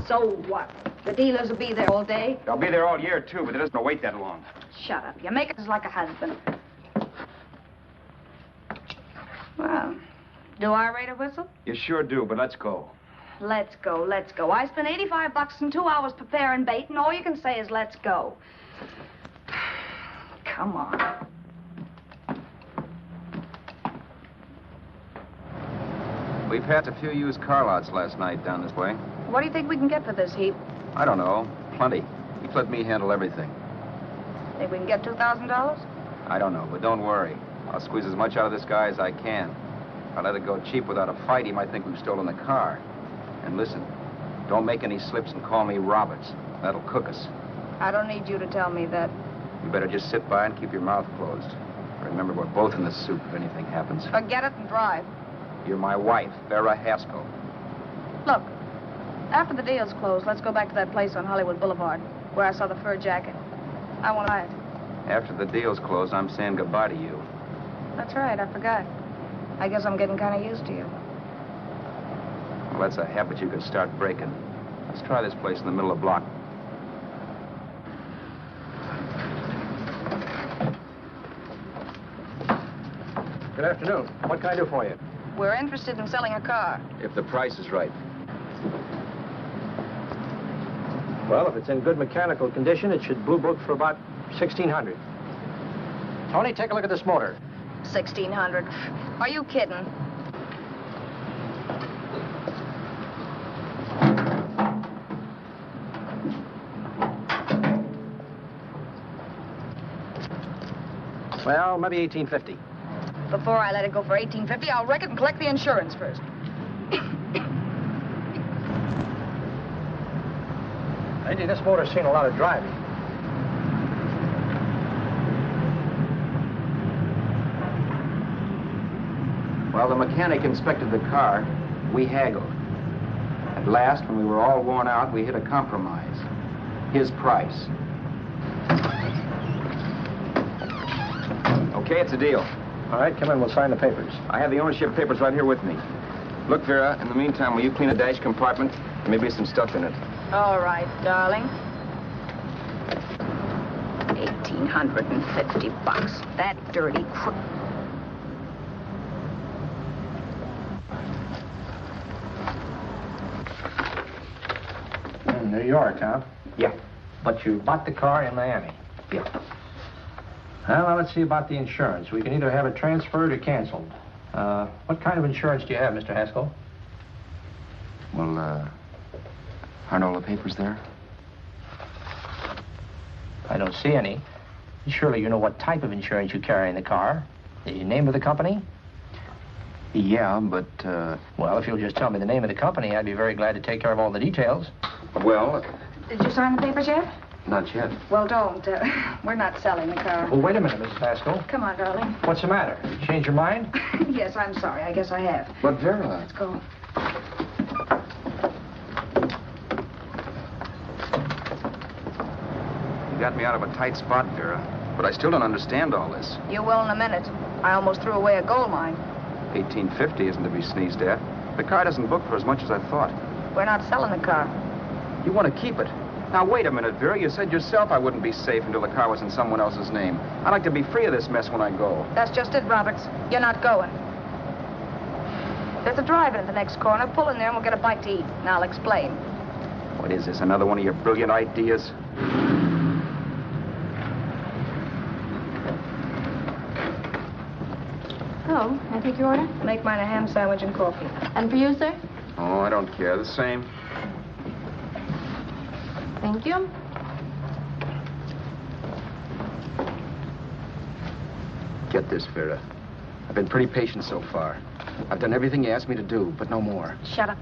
So what? The dealers will be there all day? They'll be there all year, too, but it doesn't wait that long. Shut up. You make us like a husband. Well, do I rate a whistle? You sure do, but let's go. Let's go, let's go. I spent $85 and 2 hours preparing bait, and all you can say is let's go. Come on. We passed a few used car lots last night down this way. What do you think we can get for this heap? I don't know. Plenty. You let me handle everything. Think we can get $2,000? I don't know, but don't worry. I'll squeeze as much out of this guy as I can. If I let it go cheap without a fight, he might think we've stolen the car. And listen, don't make any slips and call me Roberts. That'll cook us. I don't need you to tell me that. You better just sit by and keep your mouth closed. Remember, we're both in the soup if anything happens. Forget it and drive. You're my wife, Vera Haskell. Look, after the deal's closed, let's go back to that place on Hollywood Boulevard where I saw the fur jacket. I want to buy it. After the deal's closed, I'm saying goodbye to you. That's right, I forgot. I guess I'm getting kind of used to you. Well, that's a habit you could start breaking. Let's try this place in the middle of the block. Good afternoon. What can I do for you? We're interested in selling a car. If the price is right. Well, if it's in good mechanical condition, it should blue book for about $1,600. Tony, take a look at this motor. $1,600. Are you kidding? Well, maybe $18.50. Before I let it go for $18.50, I'll wreck it and collect the insurance first. Lady, this motor's seen a lot of driving. While the mechanic inspected the car, we haggled. At last, when we were all worn out, we hit a compromise. His price. Okay, it's a deal. All right, come in, we'll sign the papers. I have the ownership papers right here with me. Look, Vera, in the meantime, will you clean the dash compartment? There may be some stuff in it. All right, darling. $1,850. That dirty crook. In New York, huh? Yeah. But you bought the car in Miami? Yeah. Well, now let's see about the insurance. We can either have it transferred or canceled. What kind of insurance do you have, Mr. Haskell? Well, aren't all the papers there? I don't see any. Surely you know what type of insurance you carry in the car. The name of the company? Yeah, but, Well, if you'll just tell me the name of the company, I'd be very glad to take care of all the details. well, Did you sign the papers yet? not yet. Well, don't. We're not selling the car. Well, wait a minute, Mrs. Haskell. Come on, darling. What's the matter? Change your mind? Yes, I'm sorry. I guess I have. But, Vera... Let's go. You got me out of a tight spot, Vera. But I still don't understand all this. You will in a minute. I almost threw away a gold mine. $18.50 isn't to be sneezed at. The car doesn't book for as much as I thought. We're not selling the car. You want to keep it. Now, wait a minute, Vera. You said yourself I wouldn't be safe until the car was in someone else's name. I'd like to be free of this mess when I go. That's just it, Roberts. You're not going. There's a drive-in at the next corner. Pull in there and we'll get a bite to eat. And I'll explain. What is this, another one of your brilliant ideas? Oh, I take your order? Make mine a ham sandwich and coffee. And for you, sir? Oh, I don't care. The same. Thank you. Get this, Vera. I've been pretty patient so far. I've done everything you asked me to do, but no more. Shut up.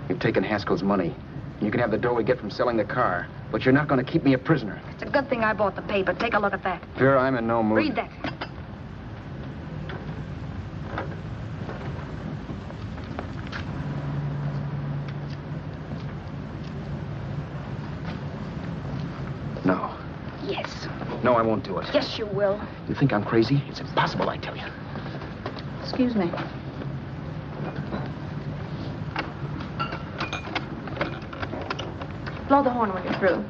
You've taken Haskell's money. You can have the dough we get from selling the car, but you're not going to keep me a prisoner. It's a good thing I bought the paper. Take a look at that. Vera, I'm in no mood. Read that. No. Yes. No, I won't do it. Yes, you will. You think I'm crazy? It's impossible, I tell you. Excuse me. Blow the horn when you're through.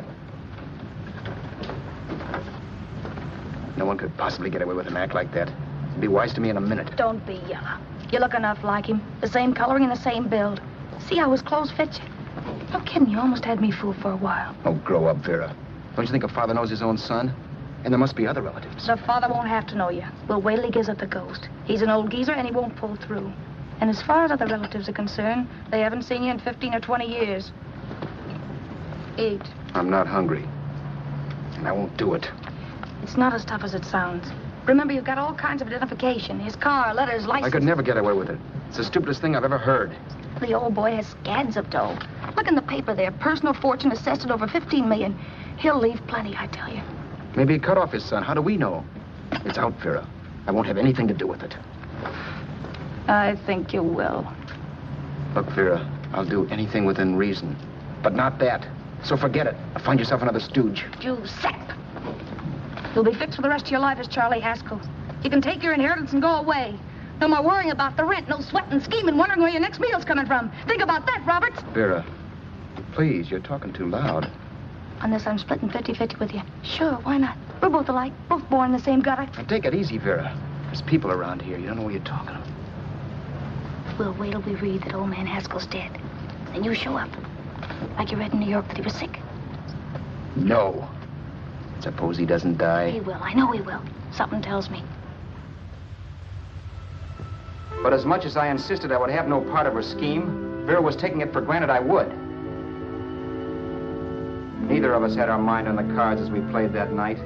No one could possibly get away with an act like that. It'd be wise to me in a minute. Don't be yellow. You look enough like him. The same coloring and the same build. See how his clothes fit you? No kidding, you almost had me fooled for a while. Oh, grow up, Vera. Don't you think a father knows his own son? And there must be other relatives. The father won't have to know you. We'll wait till he gives up the ghost. He's an old geezer and he won't pull through. And as far as other relatives are concerned, they haven't seen you in 15 or 20 years. Eat. I'm not hungry. And I won't do it. It's not as tough as it sounds. Remember, you've got all kinds of identification. His car, letters, license. I could never get away with it. It's the stupidest thing I've ever heard. The old boy has scads of dough. Look in the paper there. Personal fortune assessed at over $15 million. He'll leave plenty, I tell you. Maybe he cut off his son. How do we know? It's out, Vera. I won't have anything to do with it. I think you will. Look, Vera, I'll do anything within reason. But not that. So forget it. Find yourself another stooge. You sap. You'll be fixed for the rest of your life as Charlie Haskell. You can take your inheritance and go away. No more worrying about the rent, no sweating, scheming, wondering where your next meal's coming from. Think about that, Roberts. Vera, please, you're talking too loud. On this, I'm splitting 50-50 with you. Sure, why not? We're both alike, both born in the same gutter. Now, take it easy, Vera. There's people around here. You don't know what you're talking about. We'll wait till we read that old man Haskell's dead. Then you show up. Like you read in New York that he was sick. No. Suppose he doesn't die. He will. I know he will. Something tells me. But as much as I insisted I would have no part of her scheme, Vera was taking it for granted I would. Neither of us had our mind on the cards as we played that night.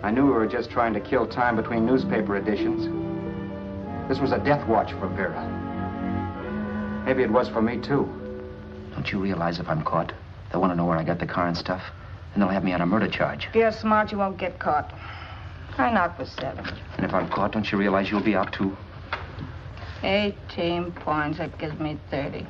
I knew we were just trying to kill time between newspaper editions. This was a death watch for Vera. Maybe it was for me, too. Don't you realize if I'm caught, they'll want to know where I got the car and stuff, and they'll have me on a murder charge. If you're smart, you won't get caught. I knock for 7. And if I'm caught, don't you realize you'll be out, too? 18 points. That gives me 30.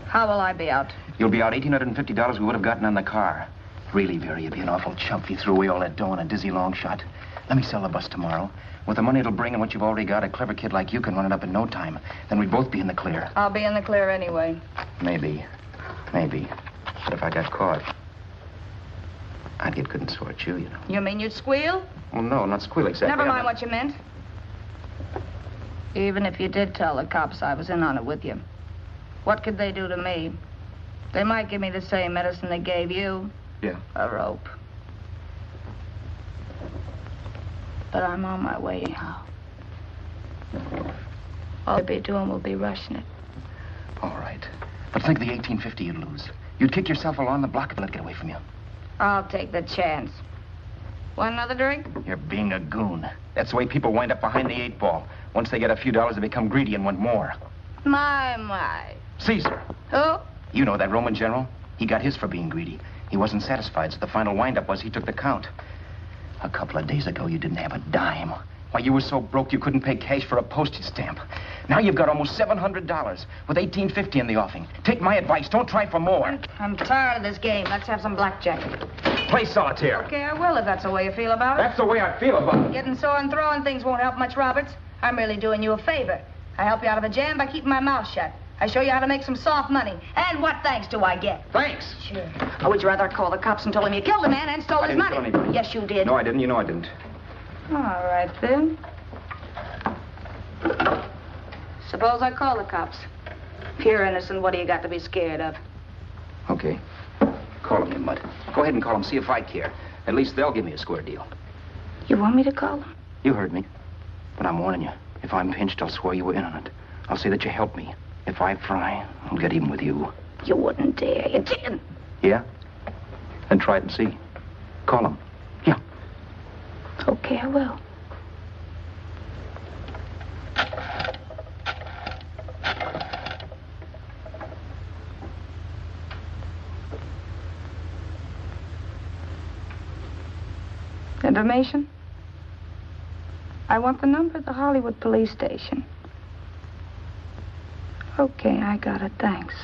How will I be out? You'll be out $1,850 we would have gotten on the car. Really, Vera, you'd be an awful chump if you threw away all that dough on a dizzy long shot. Let me sell the bus tomorrow. With the money it'll bring and what you've already got, a clever kid like you can run it up in no time. Then we'd both be in the clear. I'll be in the clear anyway. Maybe. Maybe. But if I got caught, I'd get good and sore at you, you know. You mean you'd squeal? Well, no, not squeal exactly. Never mind what you meant. Even if you did tell the cops I was in on it with you, what could they do to me? They might give me the same medicine they gave you. Yeah. A rope. But I'm on my way now. All I'll be doing will be rushing it. All right. But think of the $1,850 you'd lose. You'd kick yourself along the block if they let it get away from you. I'll take the chance. Want another drink? You're being a goon. That's the way people wind up behind the 8 ball. Once they get a few dollars, they become greedy and want more. My. Caesar. Who? You know that Roman general? He got his for being greedy. He wasn't satisfied, so the final wind-up was he took the count. A couple of days ago, you didn't have a dime. Why, you were so broke you couldn't pay cash for a postage stamp. Now you've got almost $700 with $1,850 in the offing. Take my advice. Don't try for more. I'm tired of this game. Let's have some blackjack. Play solitaire. Okay, I will if that's the way you feel about it. That's the way I feel about it. Getting sore and throwing things won't help much, Roberts. I'm really doing you a favor. I help you out of a jam by keeping my mouth shut. I show you how to make some soft money. And what thanks do I get? Thanks. Sure. Or would you rather call the cops and told him you killed the man and stole his money? I didn't kill anybody. Yes, you did. No, I didn't. You know I didn't. All right, then. Suppose I call the cops. If you're innocent, what do you got to be scared of? Okay. Call him, you mutt. Go ahead and call him, see if I care. At least they'll give me a square deal. You want me to call them? You heard me. But I'm warning you. If I'm pinched, I'll swear you were in on it. I'll say that you helped me. If I fry, I'll get even with you. You wouldn't dare. You didn't. Yeah? Then try it and see. Call him. Yeah. Okay, I will. Information? I want the number of the Hollywood police station. Okay, I got it. Thanks.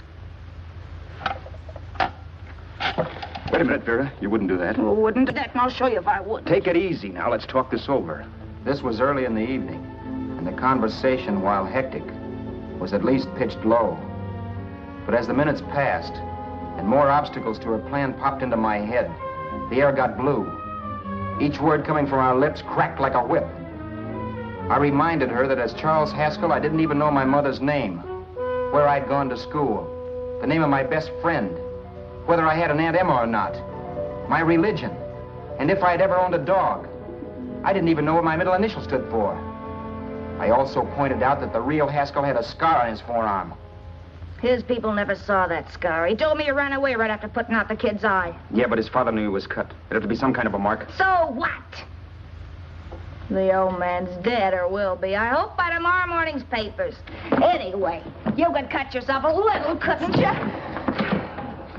Wait a minute, Vera. You wouldn't do that. Well, wouldn't do that, and I'll show you if I would. Take it easy now. Let's talk this over. This was early in the evening, and the conversation, while hectic, was at least pitched low. But as the minutes passed, and more obstacles to her plan popped into my head, the air got blue. Each word coming from our lips cracked like a whip. I reminded her that as Charles Haskell, I didn't even know my mother's name, where I'd gone to school, the name of my best friend, whether I had an Aunt Emma or not, my religion, and if I'd ever owned a dog. I didn't even know what my middle initial stood for. I also pointed out that the real Haskell had a scar on his forearm. His people never saw that scar. He told me he ran away right after putting out the kid's eye. Yeah, but his father knew he was cut. It'd have to be some kind of a mark. So what? The old man's dead, or will be. I hope by tomorrow morning's papers. Anyway, you could cut yourself a little, couldn't you?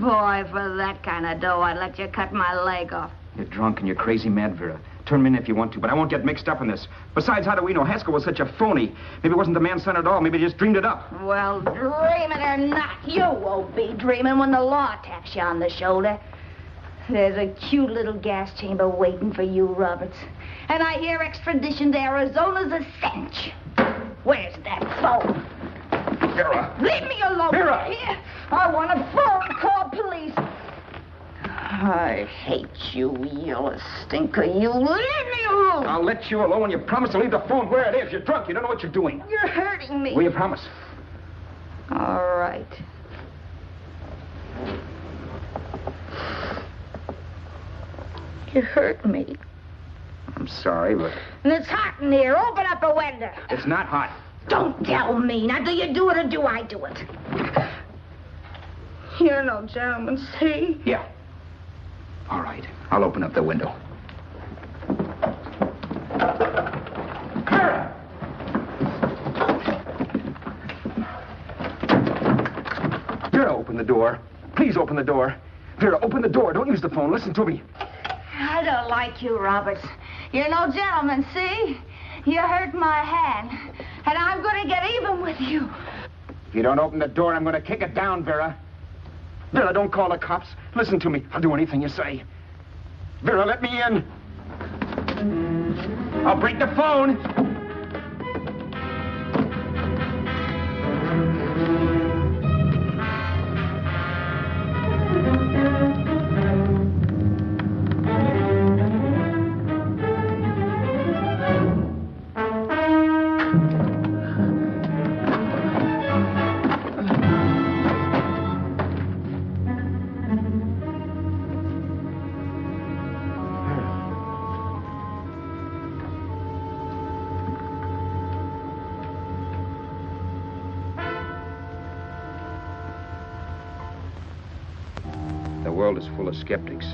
Boy, for that kind of dough, I'd let you cut my leg off. You're drunk and you're crazy mad, Vera. Turn me in if you want to, but I won't get mixed up in this. Besides, how do we know Haskell was such a phony? Maybe it wasn't the man's son at all. Maybe he just dreamed it up. Well, dreaming or not, you won't be dreaming when the law taps you on the shoulder. There's a cute little gas chamber waiting for you, Roberts. And I hear extradition to Arizona's a cinch. Where's that phone? Vera! Leave me alone. Vera! Here. I want a phone. Call police. I hate you, yellow stinker. You leave me alone. I'll let you alone when you promise to leave the phone where it is. You're drunk. You don't know what you're doing. You're hurting me. Will you promise? All right. You hurt me. I'm sorry, but... And it's hot in here. Open up a window. It's not hot. Don't tell me. Now, do you do it or do I do it? You're no gentleman, see? Yeah. All right. I'll open up the window. open the door. Please open the door. Vera, open the door. Don't use the phone. Listen to me. I don't like you, Roberts. You're no gentleman, see? You hurt my hand, and I'm going to get even with you. If you don't open the door, I'm going to kick it down, Vera. Vera, don't call the cops. Listen to me. I'll do anything you say. Vera, let me in. I'll break the phone. The world is full of skeptics.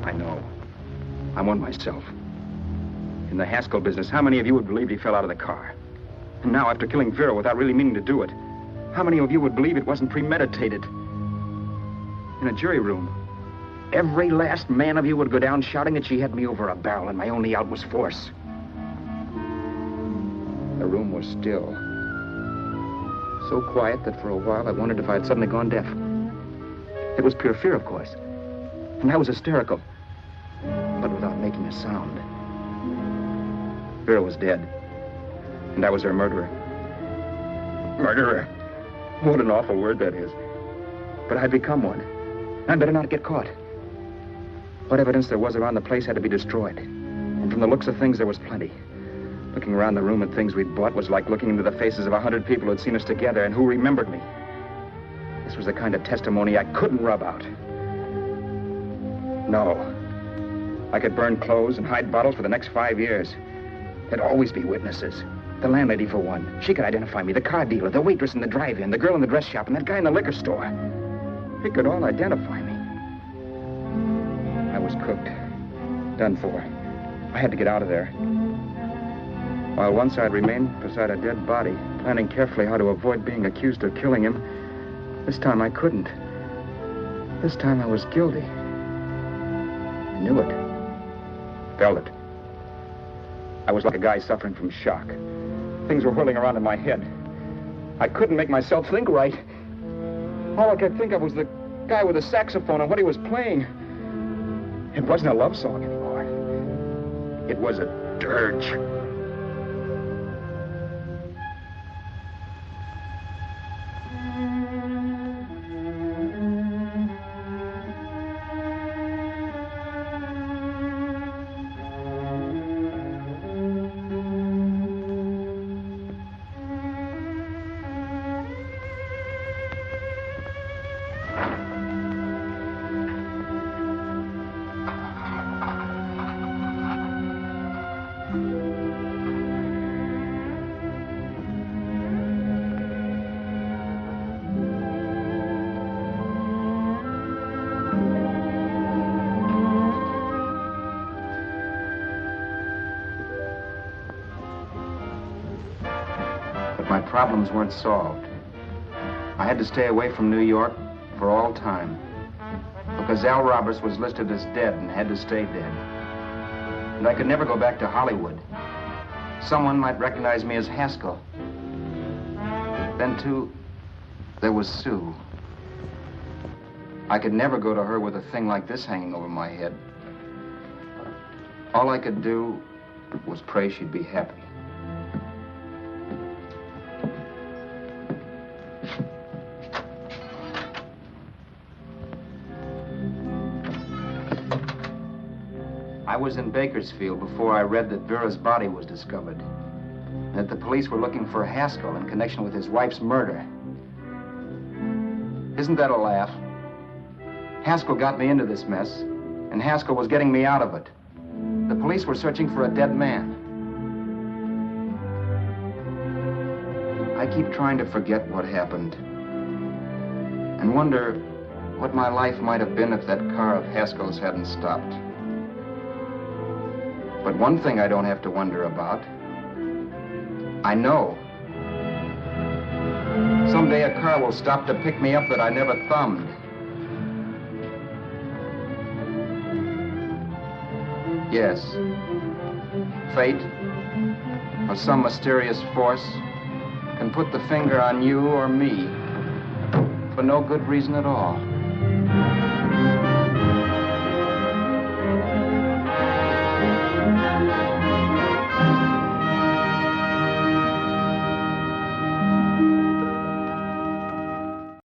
I know. I'm one myself. In the Haskell business, how many of you would believe he fell out of the car? And now, after killing Vera without really meaning to do it, how many of you would believe it wasn't premeditated? In a jury room, every last man of you would go down shouting that she had me over a barrel and my only out was force. The room was still. So quiet that for a while I wondered if I had suddenly gone deaf. It was pure fear, of course. And I was hysterical, but without making a sound. Vera was dead, and I was her murderer. Murderer. What an awful word that is. But I'd become one. I'd better not get caught. What evidence there was around the place had to be destroyed. And from the looks of things, there was plenty. Looking around the room at things we'd bought was like looking into the faces of 100 people who had seen us together and who remembered me. This was the kind of testimony I couldn't rub out. No. I could burn clothes and hide bottles for the next 5 years. There'd always be witnesses. The landlady, for one. She could identify me. The car dealer, the waitress in the drive-in, the girl in the dress shop, and that guy in the liquor store. They could all identify me. I was cooked. Done for. I had to get out of there. While once I'd remained beside a dead body, planning carefully how to avoid being accused of killing him, this time I couldn't. This time I was guilty. I knew it. Felt it. I was like a guy suffering from shock. Things were whirling around in my head. I couldn't make myself think right. All I could think of was the guy with the saxophone and what he was playing. It wasn't a love song anymore. It was a dirge. Problems weren't solved. I had to stay away from New York for all time because Al Roberts was listed as dead and had to stay dead. And I could never go back to Hollywood. Someone might recognize me as Haskell. Then, too, there was Sue. I could never go to her with a thing like this hanging over my head. All I could do was pray she'd be happy. I was in Bakersfield before I read that Vera's body was discovered, and that the police were looking for Haskell in connection with his wife's murder. Isn't that a laugh? Haskell got me into this mess, and Haskell was getting me out of it. The police were searching for a dead man. I keep trying to forget what happened, and wonder what my life might have been if that car of Haskell's hadn't stopped. But one thing I don't have to wonder about. I know. Someday a car will stop to pick me up that I never thumbed. Yes. Fate, or some mysterious force, can put the finger on you or me for no good reason at all.